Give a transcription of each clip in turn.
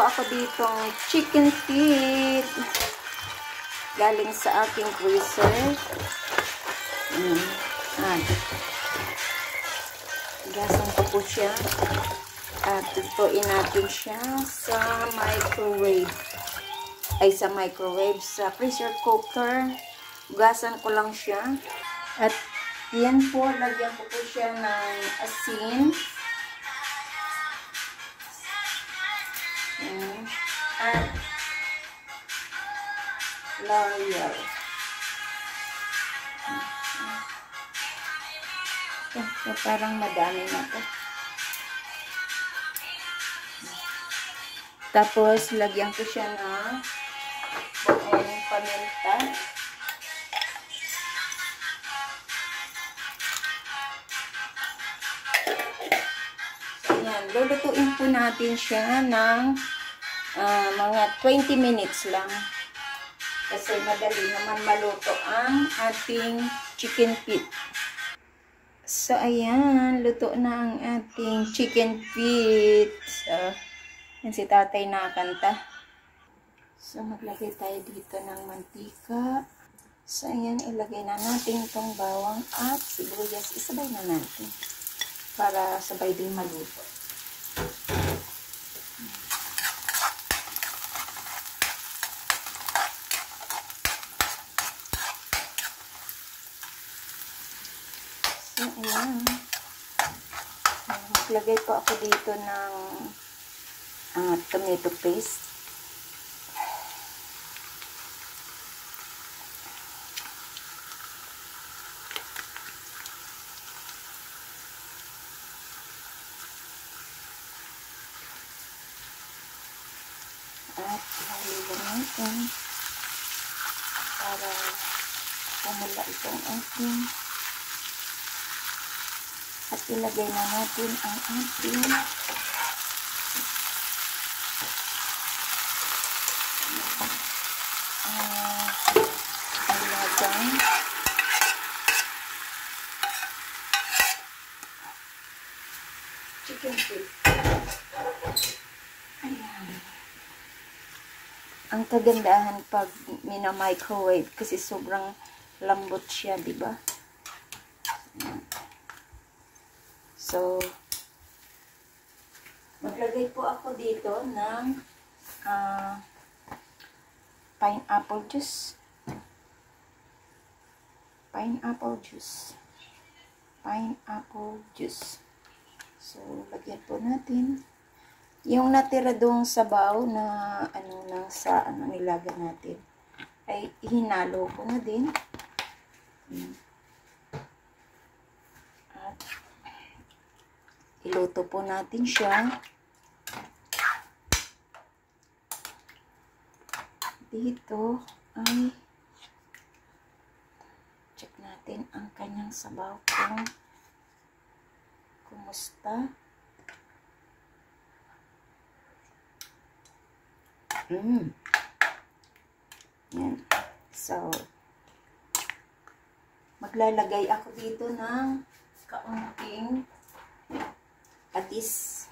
po ako ditong chicken feet. Galing sa aking freezer. Gasan ko po siya. At tutuin natin siya sa microwave. Sa pressure cooker. Gasan ko lang siya. At yan po, lagyan ko po siya ng asin. At loyal. So, parang madami na to. Tapos, lagyan ko siya ng buong paminta. So, yan. Lulutuin po natin siya ng mga 20 minutes lang. Kasi madali naman maluto ang ating chicken feet. So, ayan. Luto na ang ating chicken feet. So, yan si tatay nakakanta. So, maglagay tayo dito ng mantika. So, ayan. Ilagay na natin itong bawang at sibuyas. Isabay na natin. Para sabay din maluto. So, ayan. Maglagay po ako dito ng tomato paste. At halilin natin para pumula itong ating. At ilagay na natin ang ating alagang chicken feet. Ayan. Ang kagandahan pag mina-microwave kasi sobrang lambot siya, di ba? So, maglagay po ako dito ng pineapple juice. Pineapple juice. So, lagyan po natin. Yung natira doong sabaw na nilaga natin ay hinalo ko na din. At iluto po natin siya. Dito ay check natin ang kanyang sabaw kung kumusta. Yan. So, maglalagay ako dito ng kaunting patis.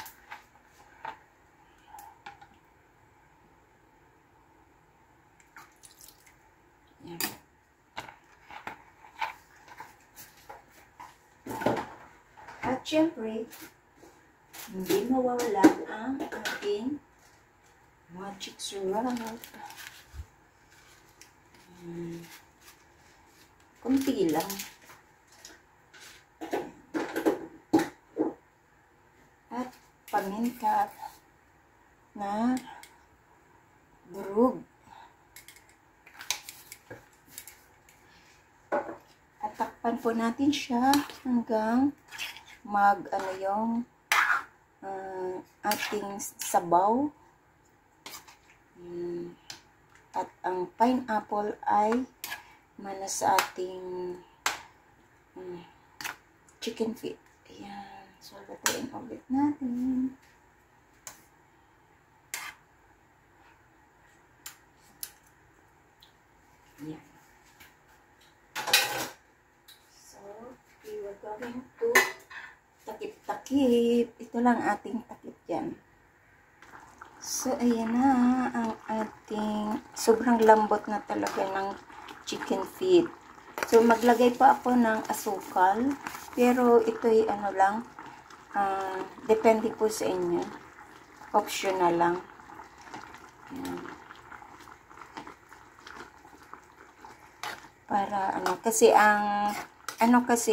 Yan. At syempre, hindi mawawala ang ating magic syrup. Kunti lang. At paminta na durog. At takpan po natin siya hanggang yung ating sabaw. At ang pineapple ay sa ating chicken feet. Ayan. So, lutuin ulit natin. Ayan. So, we are going to takip-takip. Ito lang ating takip yan. So, ayan na ang ating sobrang lambot na talaga ng chicken feet. So, maglagay pa ako ng asukal. Pero, ito'y ano lang, depende po sa inyo. Optional lang. Ayan. Para, kasi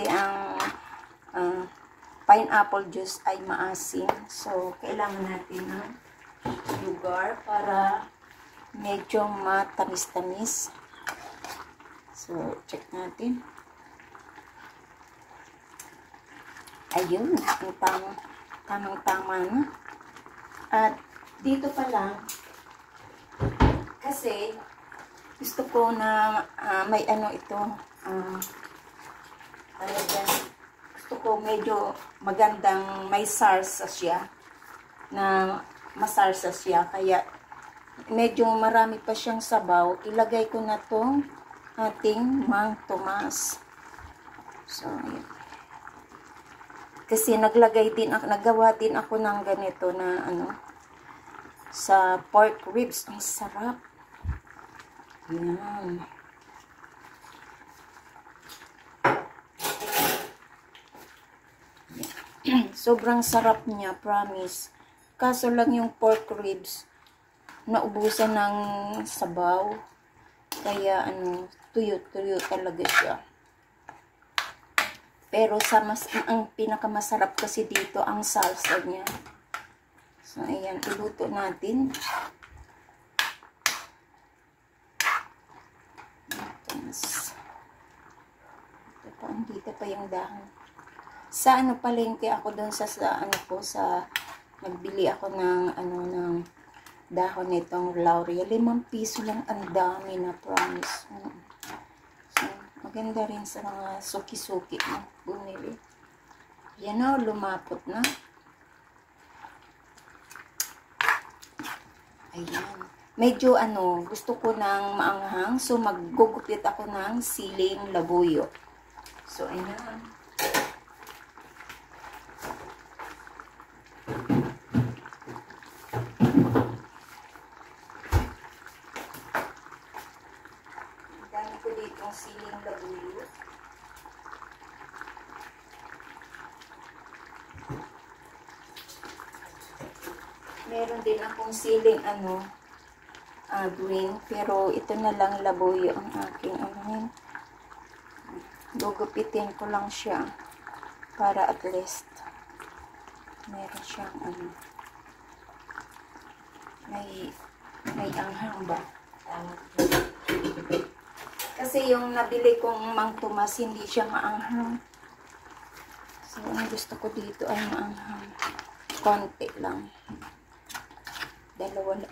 ang pineapple juice ay maasim. So, kailangan natin ng sugar para medyo matamis-tamis. So, check natin. Ayun, ang tamang-tama na. At dito pa lang, kasi gusto ko na may ano ito, talagang gusto ko medyo magandang may sarsa siya, na masarsa siya, kaya medyo marami pa siyang sabaw. Ilagay ko na tong ating Mang Tomas. So, ayan. Kasi naggawa din ako ng ganito na ano, sa pork ribs. Ang sarap. Ayan. Sobrang sarap niya, promise. Kaso lang yung pork ribs, naubusan ng sabaw. Kaya ano, tuyo-tuyo talaga siya. Pero ang pinakamasarap kasi dito, ang salsa niya. So, ayan, iluto natin. Dito pa yung dahon. Sa ano palengke ako doon sa nagbili ako ng dahon nitong laurel. 5 piso lang, ang dami na, promise. So, maganda rin sa mga suki-suki na bumili. Yan o, lumapot na. Ayan. Medyo gusto ko ng maanghang. So, maggugupit ako ng siling labuyo. So, ayan. Dami ko dito ang siling labuyo. Meron din akong siling green, pero ito na lang labuyo ang aking gugupitin ko lang siya para at least meron siyang may anghang ba. Kasi yung nabili kong Mang Tomas, hindi siya maanghang. So, ang gusto ko dito ay maanghang. Konti lang. Dalawa lang.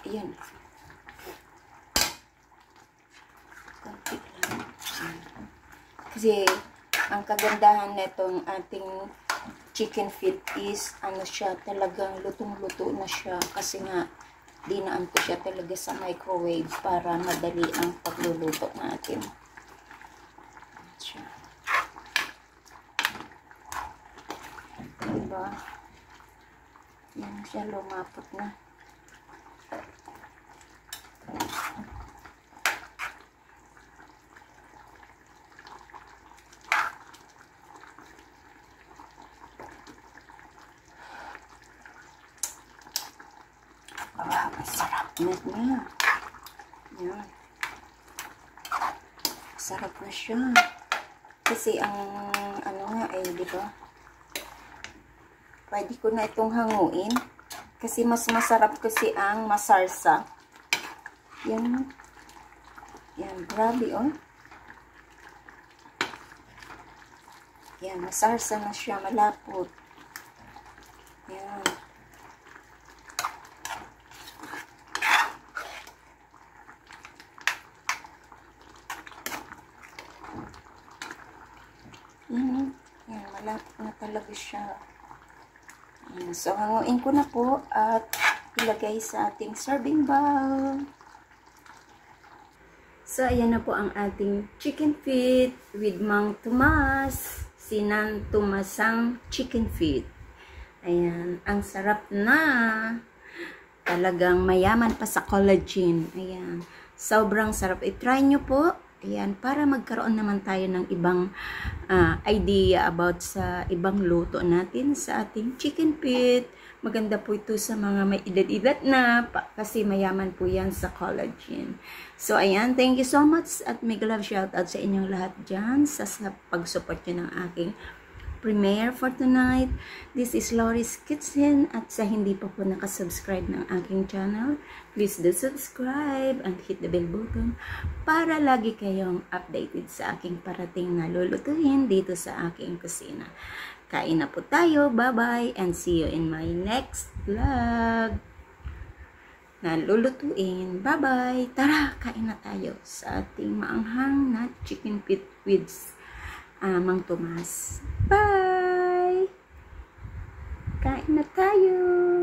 Ayan. Konti lang. Kasi, ang kagandahan nitong ating chicken feet is, siya, talagang lutong-luto na siya. Kasi nga, dinaan ko siya talaga sa microwave para madali ang pagluluto natin. Siya. Diba? Yan siya, lumapot na. Sarap na niya. Yan. Sarap na siya. Kasi ang nga ay, di ba? Pwede ko na itong hanguin. Kasi mas masarap kasi ang masarsa. Yan. Yan, grabe oh. Yan, masarsa na siya, malapot. Yan. Yan, malapot na talaga siya. Yan, so, hanguin ko na po at ilagay sa ating serving bowl. So, ayan na po ang ating chicken feet with Mang Tomas. Sinan Tomasang chicken feet. Ayan, ang sarap na. Talagang mayaman pa sa collagen. Ayan. Sobrang sarap. I-try nyo po. Ayan. Para magkaroon naman tayo ng ibang idea about sa ibang luto natin sa ating chicken feet. Maganda po ito sa mga may edad-edad na kasi mayaman po yan sa collagen. So, ayan. Thank you so much at mega love shoutout sa inyong lahat dyan sa pag-support nyo ng aking premiere for tonight. This is Lori's Kitchen at sa hindi pa po nakasubscribe ng aking channel, please do subscribe and hit the bell button para lagi kayong updated sa aking parating na lulutuin dito sa aking kusina. Kain na po tayo. Bye-bye and see you in my next vlog na lulutuin. Bye-bye. Tara, kain na tayo sa ating maanghang na chicken feet with Mang Tomas. Bye! Kain na tayo!